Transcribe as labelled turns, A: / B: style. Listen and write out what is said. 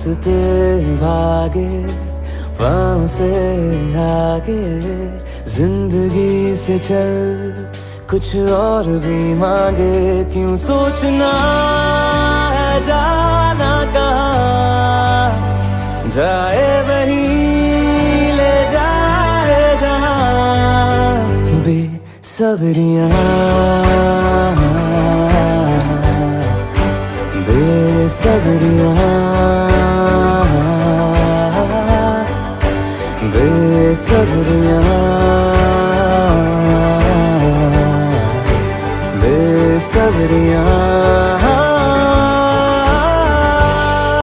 A: रास्ते भागे पाँव से आगे, जिंदगी से चल कुछ और भी मांगे। क्यों सोचना है जाना कहाँ, जाए वहीं ले जाए जहाँ। बेसब्रियाँ बेसब्रियाँ